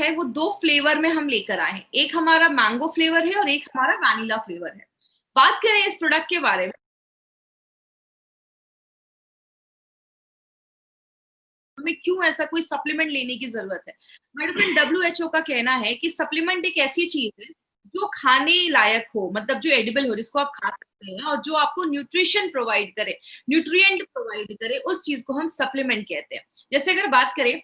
है वो 2 फ्लेवर में हम लेकर आए हैं। एक हमारा मैंगो फ्लेवर है और एक हमारा वैनिला फ्लेवर है। बात करें इस प्रोडक्ट के बारे में, हमें क्यों ऐसा कोई सप्लीमेंट लेने की ज़रूरत है? बट फिर डब्ल्यूएचओ का कहना है कि सप्लीमेंट एक ऐसी चीज़ है, जो खाने लायक हो, मतलब जो एडिबल हो, जिसको आप खा सकते हैं और जो आपको न्यूट्रिशन प्रोवाइड करे, न्यूट्रिएंट प्रोवाइड करे, उस चीज़ को हम सप्लीमेंट कहते हैं। जैसे अगर बात करें,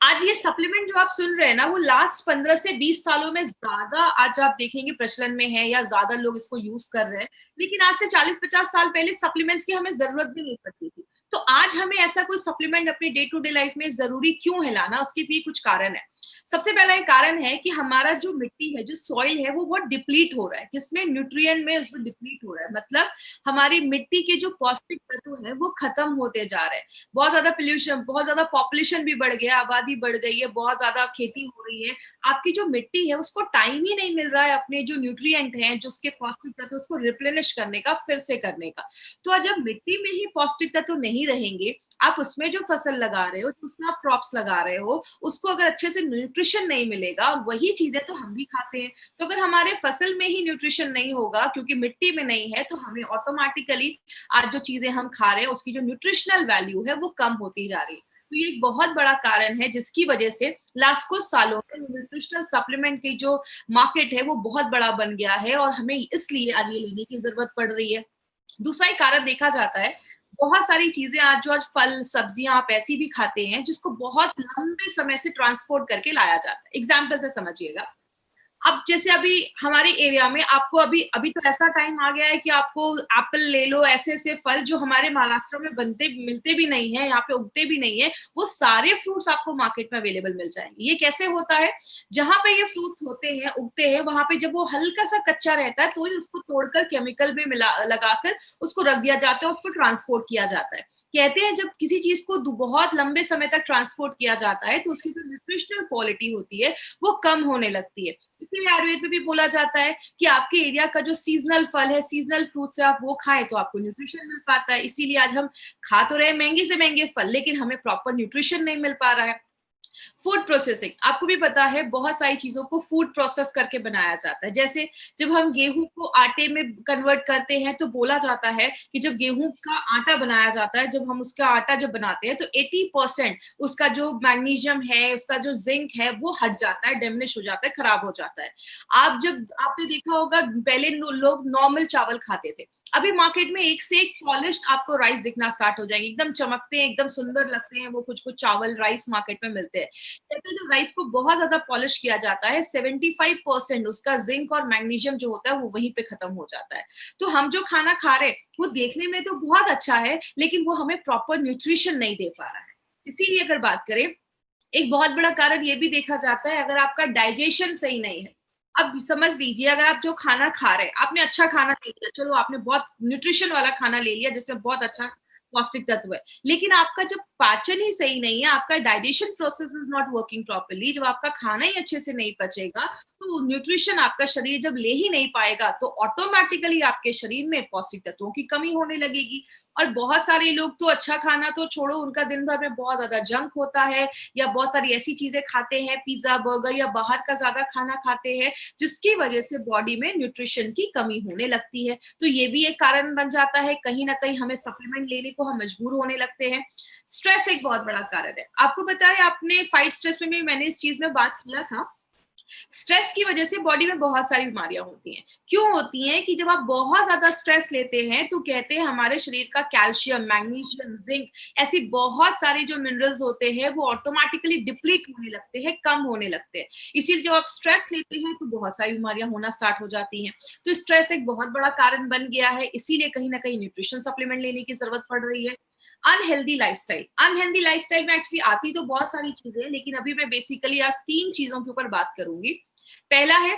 आज ये सप्लीमेंट जो आप सुन रहे हैं ना, वो लास्ट 15 से 20 सालों में ज़्यादा आज आप देखेंगे प्रचलन में है या ज़्यादा लोग इसको यूज़ कर रहे हैं। लेकिन आज से 40-50 साल पहले सप्लीमेंट्स की हमें ज़रूरत भी नहीं पड़ती थी। तो आज हमें ऐसा कोई सप्लीमेंट अपनी डे टू डे लाइफ में ज़रूरी क्यों है लाना? उसके भी कुछ कारण है। सबसे पहला एक कारण है कि हमारा जो मिट्टी है, जो सॉइल है, वो बहुत डिप्लीट हो रहा है। किसमें? न्यूट्रिएंट में उसमें डिप्लीट हो रहा है। मतलब हमारी मिट्टी के जो पौष्टिक तत्व हैं, वो खत्म होते जा रहे हैं। बहुत ज़्यादा पॉल्यूशन, बहुत ज़्यादा पॉपुलेशन भी बढ़ गया, आबादी बढ़ गई है, बहुत ज़्यादा खेती हो रही है। आपकी जो मिट्टी है उसको टाइम ही नहीं मिल रहा है अपने जो न्यूट्रिएंट हैं, जो उसके पौष्टिक तत्व उसको रिप्लेनिश करने का, फिर से करने का। तो जब मिट्टी में ही पौष्टिक तत्व नहीं रहेंगे, आप उसमें जो फसल लगा रहे हो, उसमें आप क्रॉप्स लगा रहे हो, उसको अगर अच्छे से न्यूट्रिशन नहीं मिलेगा और वही चीज़ें तो हम भी खाते हैं। तो अगर हमारे फसल में ही न्यूट्रिशन नहीं होगा क्योंकि मिट्टी में नहीं है, तो हमें ऑटोमैटिकली आज जो चीज़ें हम खा रहे हैं उसकी जो न्यूट्रिशनल वैल्यू है वो कम होती जा रही है। तो ये एक बहुत बड़ा कारण है जिसकी वजह से लास्ट कुछ सालों में न्यूट्रिशनल सप्लीमेंट की जो मार्केट है वो बहुत बड़ा बन गया है और हमें इसलिए आज ये लेने की ज़रूरत पड़ रही है। दूसरा एक कारण देखा जाता है, बहुत सारी चीज़ें आज जो आज फल, सब्जियाँ आप ऐसी भी खाते हैं जिसको बहुत लंबे समय से ट्रांसपोर्ट करके लाया जाता है। एग्ज़ाम्पल से समझिएगा, अब जैसे अभी हमारे एरिया में आपको अभी अभी तो ऐसा टाइम आ गया है कि आपको एप्पल ले लो, ऐसे-ऐसे फल जो हमारे महाराष्ट्र में बनते मिलते भी नहीं है, यहाँ पे उगते भी नहीं है, वो सारे फ्रूट्स आपको मार्केट में अवेलेबल मिल जाएँगे। ये कैसे होता है? जहाँ पे ये फ्रूट्स होते हैं, उगते हैं, वहाँ पे जब वो हल्का-सा कच्चा रहता है, तो ही उसको तोड़कर केमिकल में मिला लगाकर उसको रख दिया जाता है, उसको ट्रांसपोर्ट किया जाता है। कहते हैं जब किसी चीज़ को बहुत लंबे समय तक ट्रांसपोर्ट किया जाता है, तो उसकी जो न्यूट्रिशनल क्वालिटी होती है, वो कम होने लगती है। इसीलिए आयुर्वेद में भी बोला जाता है कि आपके एरिया का जो सीज़नल फल है, सीज़नल फ्रूट्स है, आप वो खाएँ तो आपको न्यूट्रिशन मिल पाता है। इसीलिए आज हम खा तो रहे हैं महँगे से महँगे फल, लेकिन हमें प्रॉपर न्यूट्रिशन नहीं मिल पा रहा है। फूड प्रोसेसिंग, आपको भी पता है बहुत सारी चीज़ों को फूड प्रोसेस करके बनाया जाता है। जैसे जब हम गेहूँ को आटे में कन्वर्ट करते हैं तो बोला जाता है कि जब गेहूँ का आटा बनाया जाता है, जब हम उसका आटा जब बनाते हैं तो 80% उसका जो मैग्नीशियम है, उसका जो ज़िंक है वो हट जाता है, डिमिनिश हो जाता है, खराब हो जाता है। आप जब आपने देखा होगा पहले लोग नॉर्मल चावल खाते थे। अभी मार्केट में एक से एक पॉलिश्ड आपको राइस दिखना स्टार्ट हो जाएंगे, एकदम चमकते हैं, एकदम सुंदर लगते हैं, वो कुछ-कुछ चावल राइस मार्केट में मिलते हैं। कहते हैं जब राइस को बहुत ज़्यादा पॉलिश किया जाता है, 75% उसका ज़िंक और मैग्नीशियम जो होता है वो वहीं पे खत्म हो जाता है। तो हम जो खाना खा रहे हैं, वो देखने में तो बहुत अच्छा है, लेकिन वो हमें प्रॉपर न्यूट्रिशन नहीं दे पा रहा है। इसीलिए अगर बात करें, एक बहुत बड़ा कारण ये भी देखा जाता है अगर आपका डाइजेशन सही नहीं है। अब समझ लीजिए अगर आप जो खाना खा रहे हैं, आपने अच्छा खाना ले लिया, चलो आपने बहुत न्यूट्रिशन वाला खाना ले लिया जिसमें बहुत अच्छा पौष्टिक तत्व है। लेकिन आपका जब पाचन ही सही नहीं है, आपका digestion process is not working properly, जब आपका खाना ही अच्छे से नहीं पचेगा, तो न्यूट्रिशन आपका शरीर जब ले ही नहीं पाएगा, तो ऑटोमैटिकली आपके शरीर में पौष्टिक तत्वों की कमी होने लगेगी। और बहुत सारे लोग तो अच्छा खाना तो छोड़ो, उनका दिन भर में बहुत ज़्यादा जंक होता है या बहुत सारी ऐसी चीज़ें खाते हैं, पिज़्ज़ा, बर्गर या बाहर का ज़्यादा खाना खाते हैं, जिसकी वजह से बॉडी में न्यूट्रिशन की कमी होने लगती है। तो ये भी एक कारण बन जाता है, कहीं न कहीं हमें सप्लीमेंट लेने को हम मजबूर होने लगते हैं। स्ट्रेस एक बहुत बड़ा कारण है। आपको पता है आपने फाइट स्ट्रेस में भी मैंने इस चीज़ में बात किया था। स्ट्रेस की वजह से बॉडी में बहुत सारी बीमारियाँ होती हैं। क्यों होती हैं? कि जब आप बहुत ज़्यादा स्ट्रेस लेते हैं, तो कहते हैं हमारे शरीर का कैल्शियम, मैग्नीशियम, ज़िंक ऐसी बहुत सारी जो मिनरल्स होते हैं, वो ऑटोमैटिकली डिप्लीट होने लगते हैं, कम होने लगते हैं। इसीलिए जब आप स्ट्रेस लेते हैं, तो बहुत सारी बीमारियाँ होना स्टार्ट हो जाती हैं। तो स्ट्रेस एक बहुत बड़ा कारण बन गया है, इसीलिए कहीं न कहीं न्यूट्रिशन सप्लीमेंट लेने की ज़रूरत पड़ रही है। अनहेल्दी लाइफ़स्टाइल में एक्चुअली आती तो बहुत सारी चीज़ें हैं, लेकिन अभी मैं बेसिकली आज 3 चीज़ों के ऊपर बात करूँगी। पहला है,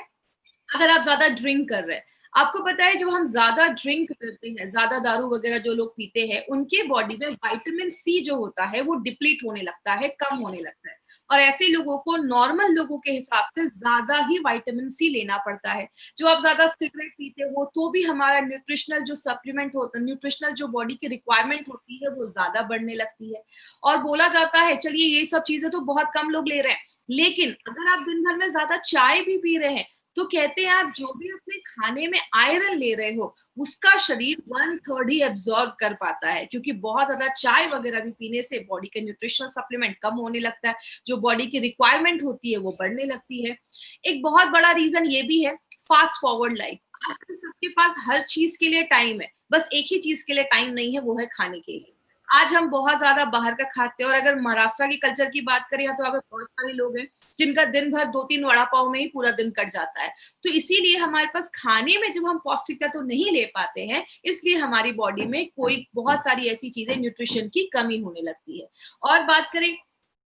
अगर आप ज़्यादा ड्रिंक कर रहे हैं, आपको पता है जब हम ज्यादा ड्रिंक करते हैं, ज्यादा दारू वगैरह जो लोग पीते हैं, उनके बॉडी में विटामिन सी जो होता है वो डिप्लीट होने लगता है, कम होने लगता है। और ऐसे लोगों को नॉर्मल लोगों के हिसाब से ज्यादा ही विटामिन सी लेना पड़ता है। जो आप ज्यादा सिगरेट पीते हो तो भी हमारा न्यूट्रिशनल जो सप्लीमेंट होता है, न्यूट्रिशनल जो बॉडी की रिक्वायरमेंट होती है वो ज्यादा बढ़ने लगती है। और बोला जाता है चलिए ये सब चीजें तो बहुत कम लोग ले रहे हैं, लेकिन अगर आप दिन भर में ज्यादा चाय भी पी रहे हैं तो कहते हैं आप जो भी अपने खाने में आयरन ले रहे हो उसका शरीर 1/3 ही एब्जॉर्ब कर पाता है, क्योंकि बहुत ज्यादा चाय वगैरह भी पीने से बॉडी का न्यूट्रिशनल सप्लीमेंट कम होने लगता है, जो बॉडी की रिक्वायरमेंट होती है वो बढ़ने लगती है। एक बहुत बड़ा रीजन ये भी है फास्ट फॉरवर्ड लाइफ। आजकल सबके पास हर चीज के लिए टाइम है, बस एक ही चीज के लिए टाइम नहीं है, वो है खाने के लिए। आज हम बहुत ज्यादा बाहर का खाते हैं, और अगर महाराष्ट्र की कल्चर की बात करें तो यहाँ पे बहुत सारे लोग हैं जिनका दिन भर 2-3 वड़ा पाव में ही पूरा दिन कट जाता है। तो इसीलिए हमारे पास खाने में जब हम पौष्टिकता तो नहीं ले पाते हैं, इसलिए हमारी बॉडी में कोई बहुत सारी ऐसी चीजें न्यूट्रिशन की कमी होने लगती है। और बात करें,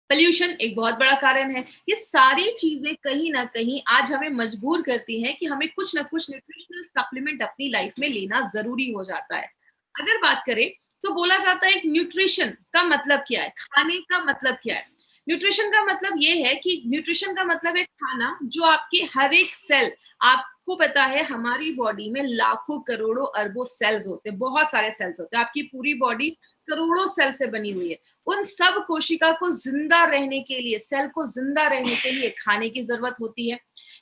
पोल्यूशन एक बहुत बड़ा कारण है। ये सारी चीजें कहीं ना कहीं आज हमें मजबूर करती हैं कि हमें कुछ ना कुछ न्यूट्रिशनल सप्लीमेंट अपनी लाइफ में लेना जरूरी हो जाता है। अगर बात करें तो बोला जाता है कि न्यूट्रिशन का मतलब क्या है, खाने का मतलब क्या है। न्यूट्रिशन का मतलब ये है कि न्यूट्रिशन का मतलब है खाना जो आपके हर एक सेल, आपको पता है हमारी बॉडी में लाखों करोड़ों अरबों सेल्स होते हैं, बहुत सारे सेल्स होते हैं, आपकी पूरी बॉडी करोड़ों सेल से बनी हुई है। उन सब कोशिका को जिंदा रहने के लिए, सेल को जिंदा रहने के लिए खाने की जरूरत होती है।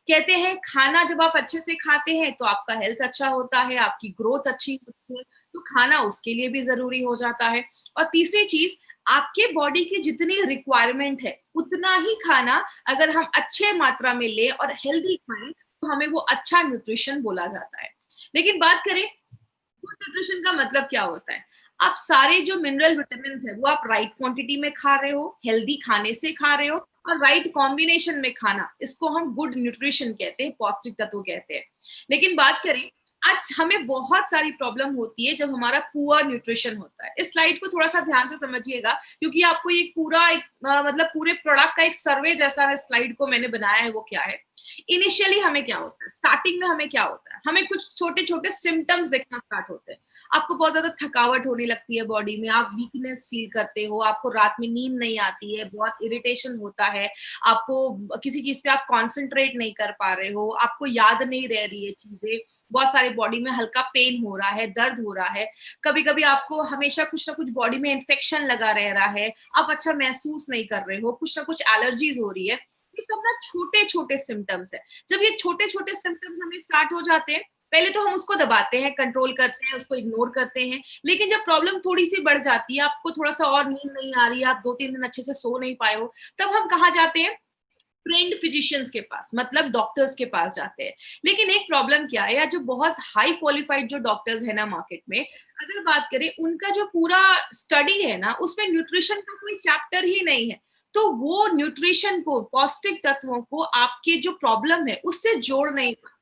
कहते हैं खाना जब आप अच्छे से खाते हैं तो आपका हेल्थ अच्छा होता है, आपकी ग्रोथ अच्छी होती है, तो खाना उसके लिए भी जरूरी हो जाता है। और तीसरी चीज, आपके बॉडी की जितनी रिक्वायरमेंट है उतना ही खाना अगर हम अच्छे मात्रा में ले और हेल्दी खाएं तो हमें वो अच्छा न्यूट्रिशन बोला जाता है। लेकिन बात करें गुड न्यूट्रिशन का मतलब क्या होता है, आप सारे जो मिनरल विटामिन है वो आप राइट क्वांटिटी में खा रहे हो, हेल्दी खाने से खा रहे हो, और राइट कॉम्बिनेशन में खाना, इसको हम गुड न्यूट्रिशन कहते हैं, पौष्टिक तत्व कहते हैं। लेकिन बात करें, आज हमें बहुत सारी प्रॉब्लम होती है जब हमारा पुअर न्यूट्रिशन होता है। इस स्लाइड को थोड़ा सा ध्यान से समझिएगा, क्योंकि आपको ये पूरा एक मतलब पूरे प्रोडक्ट का एक सर्वे जैसा है स्लाइड को मैंने बनाया है। वो क्या है, इनिशियली हमें क्या होता है, स्टार्टिंग में हमें क्या होता है, हमें कुछ छोटे छोटे सिम्टम्स दिखना स्टार्ट होते हैं। आपको बहुत ज्यादा थकावट होने लगती है बॉडी में, आप वीकनेस फील करते हो, आपको रात में नींद नहीं आती है, बहुत इरिटेशन होता है, आपको किसी चीज पे आप कॉन्सेंट्रेट नहीं कर पा रहे हो, आपको याद नहीं रह रही है चीजें, बहुत सारी बॉडी में हल्का पेन हो रहा है, दर्द हो रहा है, कभी कभी आपको हमेशा कुछ ना कुछ बॉडी में इन्फेक्शन लगा रह रहा है, आप अच्छा महसूस नहीं कर रहे हो, कुछ ना कुछ एलर्जीज हो रही है। ये सब ना छोटे छोटे सिम्टम्स है। जब ये छोटे छोटे सिम्टम्स हमें स्टार्ट हो जाते हैं, पहले तो हम उसको दबाते हैं, कंट्रोल करते हैं, उसको इग्नोर करते हैं। लेकिन जब प्रॉब्लम थोड़ी सी बढ़ जाती है, आपको थोड़ा सा और नींद नहीं आ रही है, आप 2-3 दिन अच्छे से सो नहीं पाए हो, तब हम कहाँ जाते हैं, ट्रेंड फिजिशियंस के पास, मतलब डॉक्टर्स के पास जाते हैं। लेकिन एक प्रॉब्लम क्या है, या जो बहुत हाई क्वालिफाइड जो डॉक्टर्स है ना मार्केट में, अगर बात करें उनका जो पूरा स्टडी है ना उसमें न्यूट्रिशन का कोई चैप्टर ही नहीं है। तो वो न्यूट्रिशन को, पौष्टिक तत्वों को आपके जो प्रॉब्लम है उससे जोड़ नहीं पाते।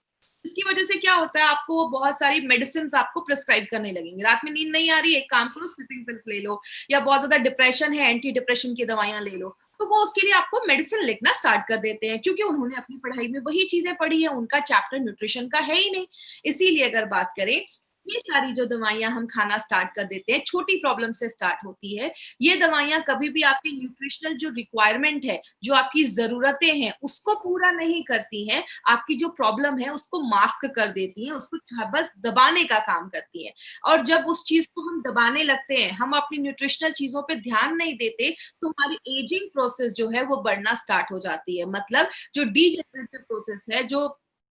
इसकी वजह से क्या होता है, आपको बहुत सारी मेडिसिन आपको प्रिस्क्राइब करने लगेंगे। रात में नींद नहीं आ रही है, एक काम करो स्लीपिंग पिल्स ले लो, या बहुत ज्यादा डिप्रेशन है, एंटी डिप्रेशन की दवाइयां ले लो। तो वो उसके लिए आपको मेडिसिन लिखना स्टार्ट कर देते हैं, क्योंकि उन्होंने अपनी पढ़ाई में वही चीजें पढ़ी है, उनका चैप्टर न्यूट्रिशन का है ही नहीं। इसीलिए अगर बात करें, ये सारी जो दवाइयां हम खाना स्टार्ट कर देते हैं, छोटी प्रॉब्लम से स्टार्ट होती है। ये दवाइयां कभी भी आपकी न्यूट्रिशनल जो रिक्वायरमेंट है, जो आपकी जरूरतें हैं, उसको पूरा नहीं करती हैं। आपकी जो प्रॉब्लम है उसको मास्क कर देती हैं, उसको बस दबाने का काम करती हैं। और जब उस चीज को हम दबाने लगते हैं, हम अपनी न्यूट्रिशनल चीजों पे ध्यान नहीं देते, तो हमारी एजिंग प्रोसेस जो है वो बढ़ना स्टार्ट हो जाती है। मतलब जो डीजेनरेटिव प्रोसेस है, जो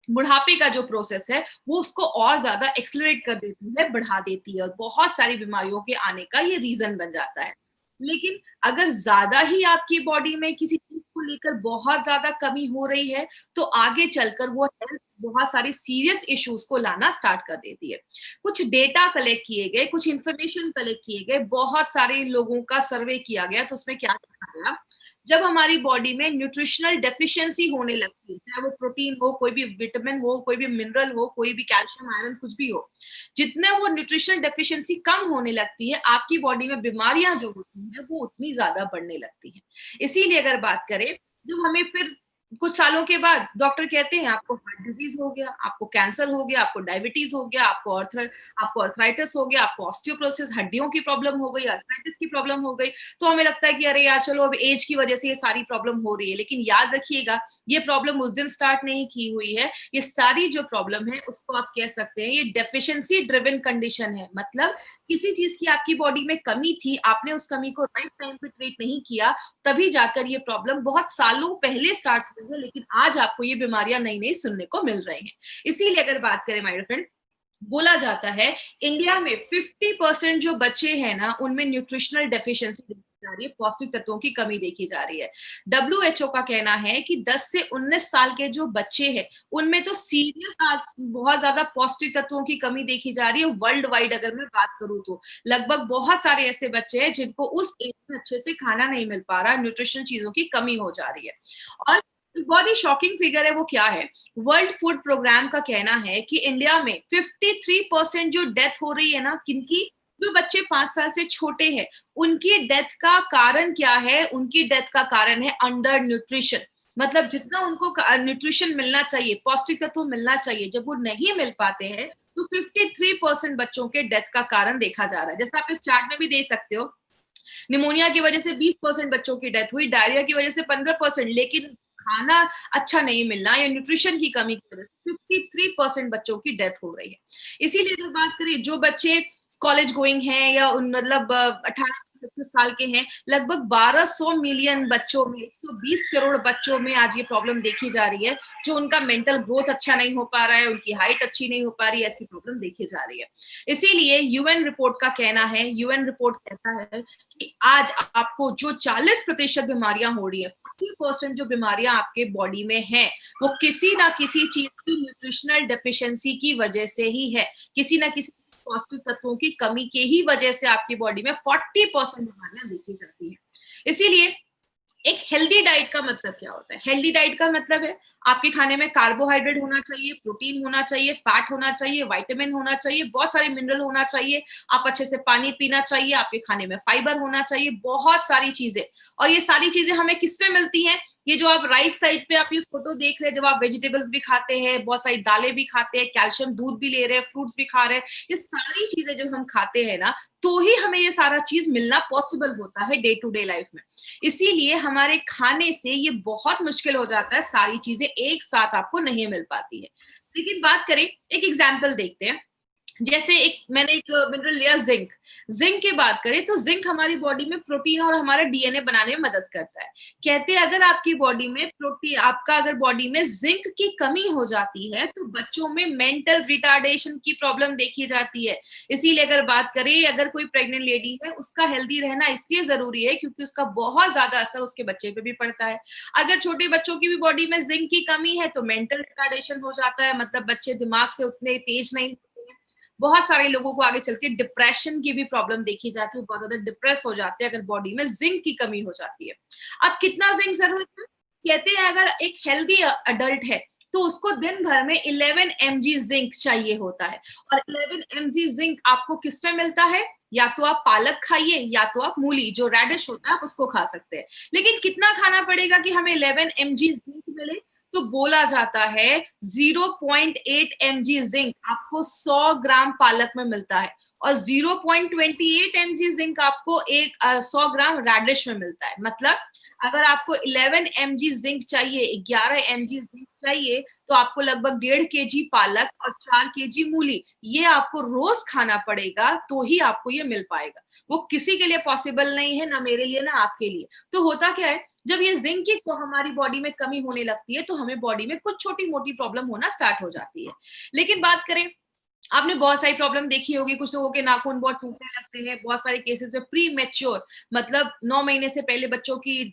बुढ़ापे का जो प्रोसेस है, वो उसको और ज्यादा एक्सलरेट कर देती है, बढ़ा देती है, और बहुत सारी बीमारियों के आने का ये रीजन बन जाता है। लेकिन अगर ज्यादा ही आपकी बॉडी में किसी चीज को लेकर बहुत ज्यादा कमी हो रही है, तो आगे चलकर वो हेल्थ बहुत सारी सीरियस इश्यूज को लाना स्टार्ट कर देती है। कुछ डेटा कलेक्ट किए गए, कुछ इंफॉर्मेशन कलेक्ट किए गए, बहुत सारे लोगों का सर्वे किया गया, तो उसमें क्या देखा गया, जब हमारी बॉडी में न्यूट्रिशनल डेफिशिएंसी होने लगती है, चाहे वो प्रोटीन हो, कोई भी विटामिन हो, कोई भी मिनरल हो, कोई भी कैल्शियम आयरन कुछ भी हो, जितने वो न्यूट्रिशनल डेफिशिएंसी कम होने लगती है, आपकी बॉडी में बीमारियां जो होती हैं वो उतनी ज्यादा बढ़ने लगती हैं। इसीलिए अगर बात करें, जब हमें फिर कुछ सालों के बाद डॉक्टर कहते हैं आपको हार्ट डिजीज हो गया, आपको कैंसर हो गया, आपको डायबिटीज हो गया, आपको अर्थराइटिस हो गया, आपको ऑस्टियोपोरोसिस हड्डियों की प्रॉब्लम हो गई, अर्थराइटिस की प्रॉब्लम हो गई। तो हमें लगता है कि अरे यार चलो अब एज की वजह से ये सारी प्रॉब्लम हो रही है, लेकिन याद रखिएगा ये प्रॉब्लम उस दिन स्टार्ट नहीं की हुई है। ये सारी जो प्रॉब्लम है उसको आप कह सकते हैं ये डेफिशिएंसी ड्रिवन कंडीशन है। मतलब किसी चीज की आपकी बॉडी में कमी थी, आपने उस कमी को राइट टाइम पे ट्रीट नहीं किया, तभी जाकर ये प्रॉब्लम बहुत सालों पहले स्टार्ट हुई है, लेकिन आज आपको ये बीमारियां नई नई सुनने को मिल रही हैं। इसीलिए अगर बात करें माय फ्रेंड, बोला जाता है इंडिया में 50% जो बच्चे हैं ना उनमें न्यूट्रिशनल डेफिशिएंसी देखी जा रही है, पौष्टिक तत्वों की कमी देखी जा रही है। डब्ल्यूएचओ का कहना है कि 10 से 19 साल के जो बच्चे हैं उनमें तो सीरियस बहुत ज्यादा पौष्टिक तत्वों की कमी देखी जा रही है। वर्ल्ड वाइड अगर मैं बात करूं तो लगभग बहुत सारे ऐसे बच्चे हैं जिनको उस एज में अच्छे से खाना नहीं मिल पा रहा, न्यूट्रिशन चीजों की कमी हो जा रही है। और बहुत ही शॉकिंग फिगर है, वो क्या है, वर्ल्ड फूड प्रोग्राम का कहना है कि इंडिया में 53% जो डेथ हो रही है ना, किनकी, जो बच्चे 5 साल से छोटे हैं, उनकी डेथ का कारण क्या है, उनकी डेथ का कारण है अंडर न्यूट्रिशन। मतलब जितना उनको न्यूट्रिशन मिलना चाहिए, पौष्टिक तत्व मिलना चाहिए, जब वो नहीं मिल पाते हैं तो 53% बच्चों के डेथ का कारण देखा जा रहा है। जैसा आप इस चार्ट में भी देख सकते हो, निमोनिया की वजह से 20% बच्चों की डेथ हुई, डायरिया की वजह से 15%, लेकिन खाना अच्छा नहीं मिलना या न्यूट्रिशन की कमी की वजह से 53% बच्चों की डेथ हो रही है। इसीलिए अगर बात करें जो बच्चे कॉलेज गोइंग हैं या उन मतलब 18 से 37 साल के हैं, लगभग 1200 मिलियन बच्चों में, 120 करोड़ बच्चों में आज ये प्रॉब्लम देखी जा रही है, जो उनका मेंटल ग्रोथ अच्छा नहीं हो पा रहा है, उनकी हाइट अच्छी नहीं हो पा रही है, ऐसी प्रॉब्लम देखी जा रही है। इसीलिए यूएन रिपोर्ट का कहना है, यूएन रिपोर्ट कहता है कि आज आपको जो 40% बीमारियां हो रही है, 40% जो बीमारियां आपके बॉडी में हैं, वो किसी ना किसी चीज की न्यूट्रिशनल डेफिशिएंसी की वजह से ही है। किसी ना किसी पौष्टिक तत्वों की कमी के ही वजह से आपकी बॉडी में 40% बीमारियां देखी जाती है। इसीलिए एक हेल्दी डाइट का मतलब क्या होता है? हेल्दी डाइट का मतलब है आपके खाने में कार्बोहाइड्रेट होना चाहिए, प्रोटीन होना चाहिए, फैट होना चाहिए, विटामिन होना चाहिए, बहुत सारे मिनरल होना चाहिए, आप अच्छे से पानी पीना चाहिए, आपके खाने में फाइबर होना चाहिए, बहुत सारी चीजें। और ये सारी चीजें हमें किसमें मिलती हैं? ये जो आप राइट साइड पे आप ये फोटो देख रहे हैं, जब आप वेजिटेबल्स भी खाते हैं, बहुत सारी दालें भी खाते हैं, कैल्शियम दूध भी ले रहे हैं, फ्रूट्स भी खा रहे हैं, ये सारी चीजें जब हम खाते हैं ना, तो ही हमें ये सारा चीज मिलना पॉसिबल होता है डे टू डे लाइफ में। इसीलिए हमारे खाने से ये बहुत मुश्किल हो जाता है, सारी चीजें एक साथ आपको नहीं मिल पाती है। लेकिन बात करें, एक एग्जाम्पल देखते हैं, जैसे मैंने एक मिनरल लिया जिंक। जिंक की बात करें तो जिंक हमारी बॉडी में प्रोटीन और हमारा डीएनए बनाने में मदद करता है। कहते हैं अगर आपकी बॉडी में अगर बॉडी में जिंक की कमी हो जाती है तो बच्चों में मेंटल रिटार्डेशन की प्रॉब्लम देखी जाती है। इसीलिए अगर बात करें, अगर कोई प्रेग्नेंट लेडी है, उसका हेल्दी रहना इसलिए जरूरी है क्योंकि उसका बहुत ज्यादा असर उसके बच्चे पे भी पड़ता है। अगर छोटे बच्चों की भी बॉडी में जिंक की कमी है तो मेंटल रिटार्डेशन हो जाता है, मतलब बच्चे दिमाग से उतने तेज नहीं। बहुत सारे लोगों को आगे चल के डिप्रेशन की भी प्रॉब्लम देखी जाती है, बहुत ज्यादा डिप्रेस हो जाते हैं अगर बॉडी में जिंक की कमी हो जाती है। अब कितना जिंक जरूरत है? कहते हैं अगर एक हेल्दी अडल्ट है तो उसको दिन भर में 11 mg जिंक चाहिए होता है। और 11 mg जिंक आपको किसमें मिलता है? या तो आप पालक खाइए या तो आप मूली, जो रेडिश होता है, आप उसको खा सकते हैं। लेकिन कितना खाना पड़ेगा कि हमें 11 mg जिंक मिले? तो बोला जाता है 0.8 mg जिंक आपको 100 ग्राम पालक में मिलता है, और 0.28 mg जिंक आपको 100 ग्राम रेडिश में मिलता है। मतलब अगर आपको 11 mg जिंक चाहिए, 11 mg जिंक चाहिए, तो आपको लगभग 1.5 kg पालक और 4 kg मूली, ये आपको रोज खाना पड़ेगा, तो ही आपको ये मिल पाएगा। वो किसी के लिए पॉसिबल नहीं है, ना मेरे लिए ना आपके लिए। तो होता क्या है, जब ये जिंक की हमारी बॉडी में कमी होने लगती है तो हमें बॉडी में कुछ छोटी मोटी प्रॉब्लम होना स्टार्ट हो जाती है। लेकिन बात करें, आपने बहुत सारी प्रॉब्लम देखी होगी, कुछ लोगों के नाखून बहुत टूटने लगते हैं, बहुत सारे केसेस में प्री मैच्योर, मतलब 9 महीने से पहले बच्चों की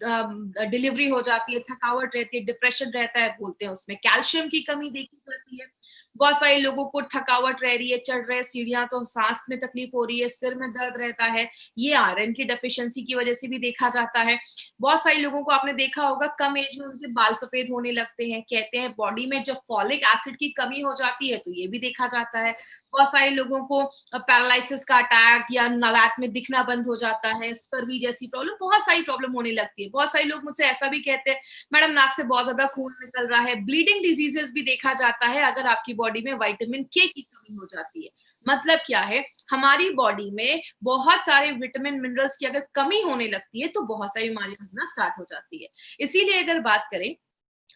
डिलीवरी हो जाती है, थकावट रहती है, डिप्रेशन रहता है, बोलते हैं उसमें कैल्शियम की कमी देखी जाती है। बहुत सारे लोगों को थकावट रह रही है, चढ़ रहे सीढ़ियाँ तो सांस में तकलीफ हो रही है, सिर में दर्द रहता है, ये आयरन की डेफिशिएंसी की वजह से भी देखा जाता है। बहुत सारे लोगों को आपने देखा होगा कम एज में उनके बाल सफेद होने लगते हैं, कहते हैं बॉडी में जब फॉलिक एसिड की कमी हो जाती है तो ये भी देखा जाता है। बहुत सारे लोगों को पैरालिसिस का अटैक या रात में दिखना बंद हो जाता है, स्कर्वी जैसी प्रॉब्लम, बहुत सारी प्रॉब्लम होने लगती है। बहुत सारे लोग मुझसे ऐसा भी कहते हैं मैडम नाक से बहुत ज्यादा खून निकल रहा है। ब्लीडिंग डिजीजेस भी देखा जाता है अगर आपकी बॉडी में विटामिन के की कमी हो जाती है। मतलब क्या है, हमारी बॉडी में बहुत सारे विटामिन मिनरल्स की अगर कमी होने लगती है तो बहुत सारी बीमारियां होना स्टार्ट हो जाती है। इसीलिए अगर बात करें,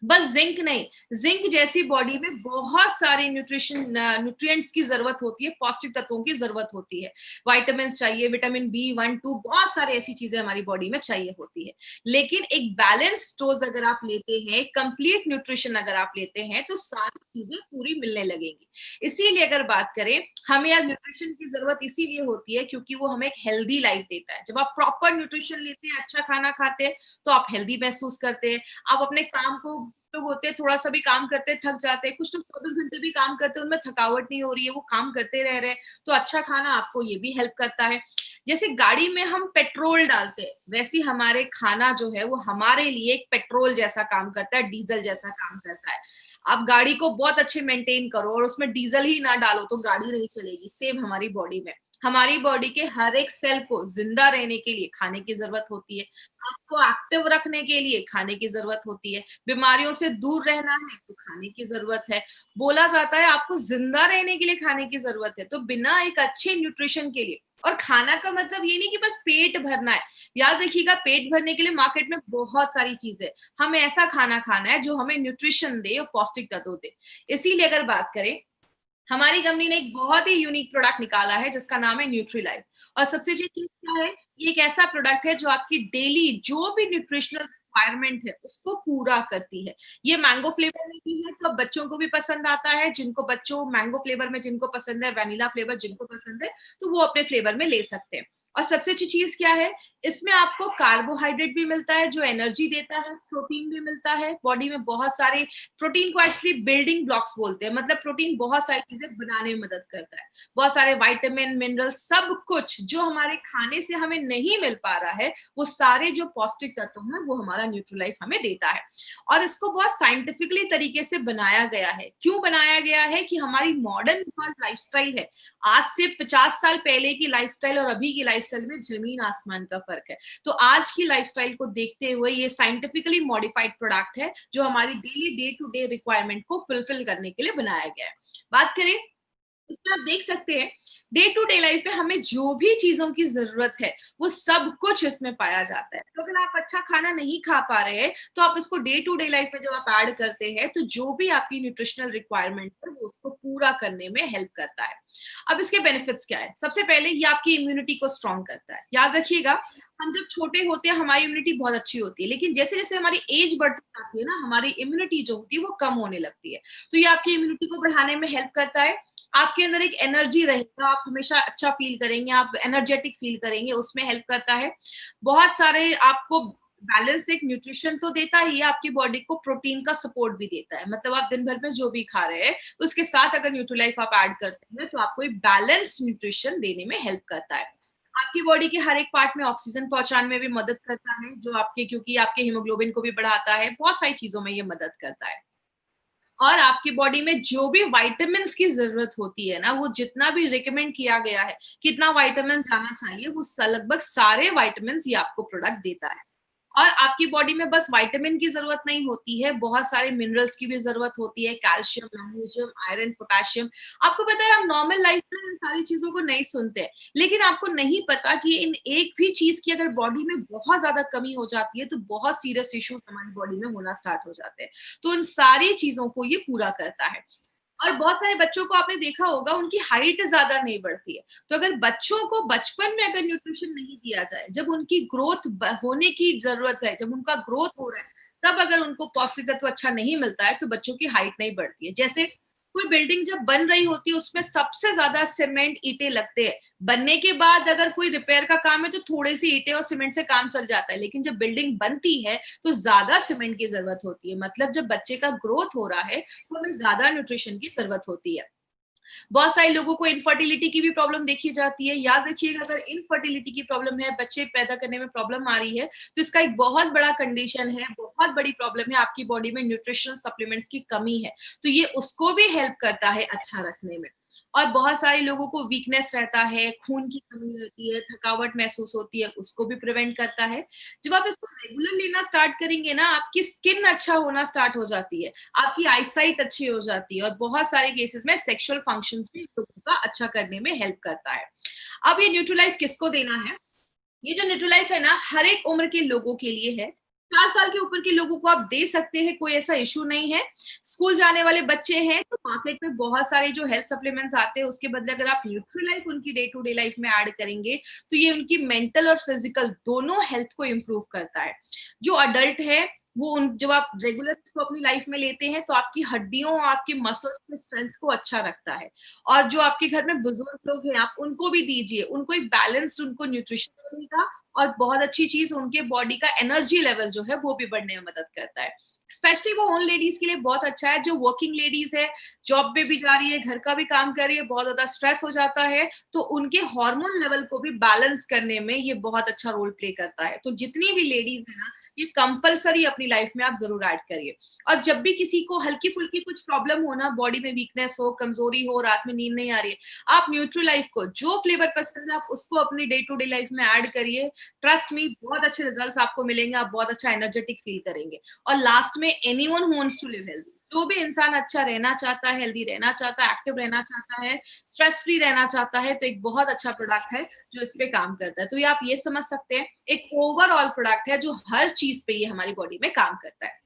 बस जिंक नहीं, जिंक जैसी बॉडी में बहुत सारे न्यूट्रिएंट्स की जरूरत होती है, पौष्टिक तत्वों की जरूरत होती है। विटामिन चाहिए, विटामिन बी 1 2, बहुत सारे ऐसी चीजें हमारी बॉडी में चाहिए होती है। लेकिन एक बैलेंस डोज अगर आप लेते हैं, कंप्लीट न्यूट्रिशन अगर आप लेते हैं तो सारी चीजें पूरी मिलने लगेंगी। इसीलिए अगर बात करें, हमें यार न्यूट्रिशन की जरूरत इसीलिए होती है क्योंकि वो हमें एक हेल्दी लाइफ देता है। जब आप प्रॉपर न्यूट्रिशन लेते हैं, अच्छा खाना खाते हैं, तो आप हेल्दी महसूस करते हैं। आप अपने काम को, लोग होते हैं थोड़ा सा भी काम करते थक जाते हैं, कुछ लोग 24 घंटे भी काम करते हैं, उनमें थकावट नहीं हो रही है, वो काम करते रह रहे हैं, तो अच्छा खाना आपको ये भी हेल्प करता है। जैसे गाड़ी में हम पेट्रोल डालते हैं, वैसे हमारे खाना जो है वो हमारे लिए एक पेट्रोल जैसा काम करता है, डीजल जैसा काम करता है। आप गाड़ी को बहुत अच्छे मेंटेन करो और उसमें डीजल ही ना डालो तो गाड़ी नहीं चलेगी। सेम हमारी बॉडी में, हमारी बॉडी के हर एक सेल को जिंदा रहने के लिए खाने की जरूरत होती है, आपको एक्टिव रखने के लिए खाने की जरूरत होती है, बीमारियों से दूर रहना है तो खाने की जरूरत है। बोला जाता है आपको जिंदा रहने के लिए खाने की जरूरत है, तो बिना एक अच्छे न्यूट्रिशन के लिए, और खाना का मतलब ये नहीं कि बस पेट भरना है। याद रखिएगा, पेट भरने के लिए मार्केट में बहुत सारी चीजें, हमें ऐसा खाना खाना है जो हमें न्यूट्रिशन दे और पौष्टिक तत्व दे। इसीलिए अगर बात करें, हमारी कंपनी ने एक बहुत ही यूनिक प्रोडक्ट निकाला है जिसका नाम है न्यूट्रीलाइफ। और सबसे अच्छी चीज क्या है, ये एक ऐसा प्रोडक्ट है जो आपकी डेली जो भी न्यूट्रिशनल रिक्वायरमेंट है उसको पूरा करती है। ये मैंगो फ्लेवर में भी है, तो अब बच्चों को भी पसंद आता है, जिनको बच्चों मैंगो फ्लेवर में जिनको पसंद है, वैनिला फ्लेवर जिनको पसंद है, तो वो अपने फ्लेवर में ले सकते हैं। और सबसे अच्छी चीज क्या है, इसमें आपको कार्बोहाइड्रेट भी मिलता है जो एनर्जी देता है, प्रोटीन भी मिलता है। बॉडी में बहुत सारे प्रोटीन को एक्चुअली बिल्डिंग ब्लॉक्स बोलते हैं, मतलब प्रोटीन बहुत सारी चीजें बनाने में मदद करता है। बहुत सारे विटामिन मिनरल सब कुछ जो हमारे खाने से हमें नहीं मिल पा रहा है, वो सारे जो पौष्टिक तत्व हैं वो हमारा न्यूट्रीलाइफ हमें देता है। और इसको बहुत साइंटिफिकली तरीके से बनाया गया है। क्यों बनाया गया है कि हमारी मॉडर्न लाइफस्टाइल है, आज से 50 साल पहले की लाइफस्टाइल और अभी की लाइफस्टाइल में जमीन आसमान का फर्क है। तो आज की लाइफस्टाइल को देखते हुए ये साइंटिफिकली मॉडिफाइड प्रोडक्ट है जो हमारी daily day to day requirement को फुलफिल करने के लिए बनाया गया है। बात करें, इसमें आप देख सकते हैं डे टू डे लाइफ में हमें जो भी चीजों की जरूरत है वो सब कुछ इसमें पाया जाता है। तो अगर आप अच्छा खाना नहीं खा पा रहे हैं तो आप इसको डे टू डे लाइफ में जब आप ऐड करते हैं तो जो भी आपकी न्यूट्रिशनल रिक्वायरमेंट है वो उसको पूरा करने में हेल्प करता है। अब इसके बेनिफिट्स क्या है, सबसे पहले ये आपकी इम्यूनिटी को स्ट्रॉन्ग करता है। याद रखिएगा, हम जब छोटे होते हैं हमारी इम्यूनिटी बहुत अच्छी होती है, लेकिन जैसे जैसे हमारी एज बढ़ती जाती है ना, हमारी इम्यूनिटी जो होती है वो कम होने लगती है। तो ये आपकी इम्यूनिटी को बढ़ाने में हेल्प करता है। आपके अंदर एक एनर्जी रहेगा, आप हमेशा अच्छा फील करेंगे, आप एनर्जेटिक फील करेंगे, उसमें हेल्प करता है। बहुत सारे आपको बैलेंस एक न्यूट्रिशन तो देता ही है, आपकी बॉडी को प्रोटीन का सपोर्ट भी देता है। मतलब आप दिन भर में जो भी खा रहे हैं उसके साथ अगर न्यूट्रीलाइफ आप ऐड करते हैं तो आपको एक बैलेंस न्यूट्रिशन देने में हेल्प करता है। आपकी बॉडी के हर एक पार्ट में ऑक्सीजन पहुंचाने में भी मदद करता है, जो आपके, क्योंकि आपके हीमोग्लोबिन को भी बढ़ाता है, बहुत सारी चीजों में ये मदद करता है। और आपकी बॉडी में जो भी विटामिन की जरूरत होती है ना, वो जितना भी रिकमेंड किया गया है कितना विटामिन जाना चाहिए, वो लगभग सारे विटामिन ये आपको प्रोडक्ट देता है। और आपकी बॉडी में बस विटामिन की जरूरत नहीं होती है, बहुत सारे मिनरल्स की भी जरूरत होती है, कैल्शियम, मैग्नीशियम, आयरन, पोटेशियम। आपको पता है, हम नॉर्मल लाइफ में इन सारी चीजों को नहीं सुनते हैं, लेकिन आपको नहीं पता कि इन एक भी चीज की अगर बॉडी में बहुत ज्यादा कमी हो जाती है तो बहुत सीरियस इश्यूज हमारी बॉडी में होना स्टार्ट हो जाते हैं। तो इन सारी चीजों को ये पूरा करता है। और बहुत सारे बच्चों को आपने देखा होगा उनकी हाइट ज्यादा नहीं बढ़ती है। तो अगर बच्चों को बचपन में अगर न्यूट्रिशन नहीं दिया जाए, जब उनकी ग्रोथ होने की जरूरत है, जब उनका ग्रोथ हो रहा है, तब अगर उनको पौष्टिक तत्व अच्छा नहीं मिलता है तो बच्चों की हाइट नहीं बढ़ती है। जैसे कोई बिल्डिंग जब बन रही होती है उसमें सबसे ज्यादा सीमेंट ईंटें लगते हैं। बनने के बाद अगर कोई रिपेयर का काम है तो थोड़े सी ईंटें और सीमेंट से काम चल जाता है, लेकिन जब बिल्डिंग बनती है तो ज्यादा सीमेंट की जरूरत होती है। मतलब जब बच्चे का ग्रोथ हो रहा है तो हमें ज्यादा न्यूट्रिशन की जरूरत होती है। बहुत सारे लोगों को इनफर्टिलिटी की भी प्रॉब्लम देखी जाती है। याद रखिएगा, अगर इनफर्टिलिटी की प्रॉब्लम है, बच्चे पैदा करने में प्रॉब्लम आ रही है, तो इसका एक बहुत बड़ा कंडीशन है, बहुत बड़ी प्रॉब्लम है, आपकी बॉडी में न्यूट्रिशनल सप्लीमेंट्स की कमी है। तो ये उसको भी हेल्प करता है अच्छा रखने में। और बहुत सारे लोगों को वीकनेस रहता है, खून की कमी रहती है, थकावट महसूस होती है, उसको भी प्रिवेंट करता है। जब आप इसको रेगुलर लेना स्टार्ट करेंगे ना, आपकी स्किन अच्छा होना स्टार्ट हो जाती है, आपकी आईसाइट अच्छी हो जाती है, और बहुत सारे केसेस में सेक्सुअल फंक्शंस भी लोगों का अच्छा करने में हेल्प करता है। अब ये न्यूट्रीलाइफ किसको देना है? ये जो न्यूट्रीलाइफ है ना, हर एक उम्र के लोगों के लिए है। 4 साल के ऊपर के लोगों को आप दे सकते हैं, कोई ऐसा इश्यू नहीं है। स्कूल जाने वाले बच्चे हैं तो मार्केट में बहुत सारे जो हेल्थ सप्लीमेंट्स आते हैं, उसके बदले अगर आप न्यूट्रीलाइफ उनकी डे टू डे लाइफ में ऐड करेंगे, तो ये उनकी मेंटल और फिजिकल दोनों हेल्थ को इम्प्रूव करता है। जो अडल्ट है वो उन जब आप रेगुलर इसको अपनी लाइफ में लेते हैं तो आपकी हड्डियों और आपकी मसल्स के स्ट्रेंथ को अच्छा रखता है। और जो आपके घर में बुजुर्ग लोग हैं, आप उनको भी दीजिए, उनको एक बैलेंस्ड उनको न्यूट्रिशन मिलेगा। और बहुत अच्छी चीज, उनके बॉडी का एनर्जी लेवल जो है वो भी बढ़ने में मदद करता है। स्पेशली वो उन लेडीज के लिए बहुत अच्छा है जो वर्किंग लेडीज है, जॉब पे भी जा रही है, घर का भी काम कर रही है, बहुत ज्यादा स्ट्रेस हो जाता है, तो उनके हार्मोन लेवल को भी बैलेंस करने में ये बहुत अच्छा रोल प्ले करता है। तो जितनी भी लेडीज है ना, ये कंपलसरी अपनी लाइफ में आप जरूर ऐड करिए। और जब भी किसी को हल्की फुल्की कुछ प्रॉब्लम हो ना, बॉडी में वीकनेस हो, कमजोरी हो, रात में नींद नहीं आ रही है, आप न्यूट्रीलाइफ को जो फ्लेवर पसंद है आप उसको अपनी डे टू डे लाइफ में ऐड करिए। ट्रस्ट मी, बहुत अच्छे रिजल्ट्स आपको मिलेंगे, आप बहुत अच्छा एनर्जेटिक फील करेंगे। और लास्ट में, anyone who wants to live healthy, जो भी इंसान अच्छा रहना चाहता है, हेल्दी रहना चाहता है, एक्टिव रहना चाहता है, स्ट्रेस फ्री रहना चाहता है, तो एक बहुत अच्छा प्रोडक्ट है जो इस पे काम करता है। तो ये आप ये समझ सकते हैं, एक ओवरऑल प्रोडक्ट है जो हर चीज पे ये हमारी बॉडी में काम करता है।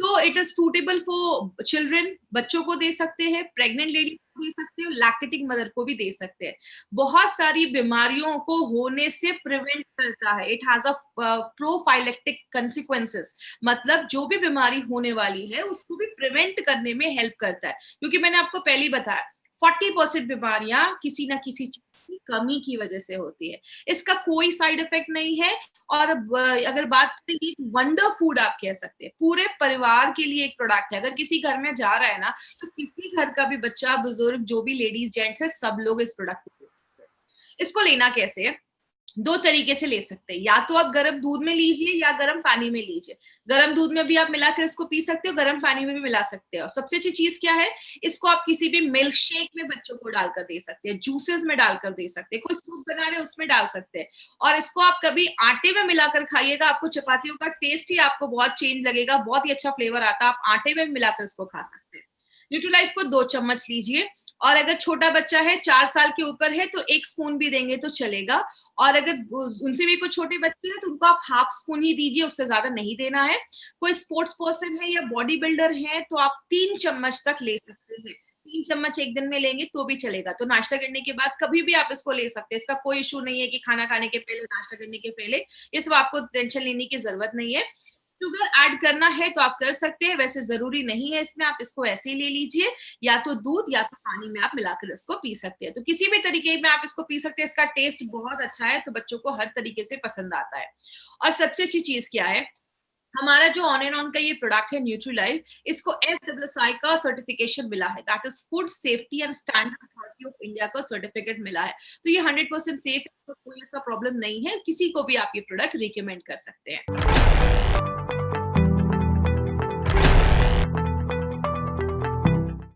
तो it is suitable for children, बच्चों को दे सकते हैं, प्रेग्नेंट लेडी को दे सकते हैं, लैक्टेटिंग मदर को भी दे सकते हैं। बहुत सारी बीमारियों को होने से प्रिवेंट करता है। It has a prophylactic consequences, मतलब जो भी बीमारी होने वाली है उसको भी प्रिवेंट करने में हेल्प करता है। क्योंकि मैंने आपको पहले ही बताया, 40% बीमारियां किसी ना किसी चीज की कमी की वजह से होती है। इसका कोई साइड इफेक्ट नहीं है। और अगर बात करें, वंडर फूड आप कह सकते हैं, पूरे परिवार के लिए एक प्रोडक्ट है। अगर किसी घर में जा रहा है ना, तो किसी घर का भी बच्चा, बुजुर्ग, जो भी लेडीज जेंट्स है, सब लोग इस प्रोडक्ट को। इसको लेना कैसे है? 2 तरीके से ले सकते हैं, या तो आप गर्म दूध में लीजिए या गर्म पानी में लीजिए। गर्म दूध में भी आप मिलाकर इसको पी सकते हो, गर्म पानी में भी मिला सकते हो। सबसे अच्छी चीज क्या है, इसको आप किसी भी मिल्क शेक में बच्चों को डालकर दे सकते हैं, जूसेस में डालकर दे सकते हैं, कोई सूप बना रहे हैं उसमें डाल सकते हैं। और इसको आप कभी आटे में मिलाकर खाइएगा, आपको चपातियों का टेस्ट ही आपको बहुत चेंज लगेगा, बहुत ही अच्छा फ्लेवर आता है। आप आटे में मिलाकर इसको खा सकते हैं। न्यूट्रीलाइफ को 2 चम्मच लीजिए। और अगर छोटा बच्चा है, 4 साल के ऊपर है, तो 1 स्पून भी देंगे तो चलेगा। और अगर उनसे भी कोई छोटे बच्चे हैं तो उनको आप हाफ स्पून ही दीजिए, उससे ज्यादा नहीं देना है। कोई स्पोर्ट्स पर्सन है या बॉडी बिल्डर है तो आप 3 चम्मच तक ले सकते हैं। 3 चम्मच एक दिन में लेंगे तो भी चलेगा। तो नाश्ता करने के बाद कभी भी आप इसको ले सकते हैं, इसका कोई इशू नहीं है कि खाना खाने के पहले, नाश्ता करने के पहले। ये सब आपको टेंशन लेने की जरूरत नहीं है। शुगर ऐड करना है तो आप कर सकते हैं, वैसे जरूरी नहीं है इसमें, आप इसको ऐसे ही ले लीजिए, या तो दूध या तो पानी में आप मिलाकर इसको पी सकते हैं। तो किसी भी तरीके में आप इसको पी सकते हैं। इसका टेस्ट बहुत अच्छा है, तो बच्चों को हर तरीके से पसंद आता है। और सबसे अच्छी चीज क्या है, हमारा जो ऑन एंड ऑन का ये प्रोडक्ट है न्यूट्रीलाइफ, इसको FSSAI का सर्टिफिकेशन मिला है, that is food safety and standard authority of India का सर्टिफिकेट मिला है। तो ये 100% सेफ है, तो कोई ऐसा प्रॉब्लम नहीं है, किसी को भी आप ये प्रोडक्ट रिकमेंड कर सकते हैं।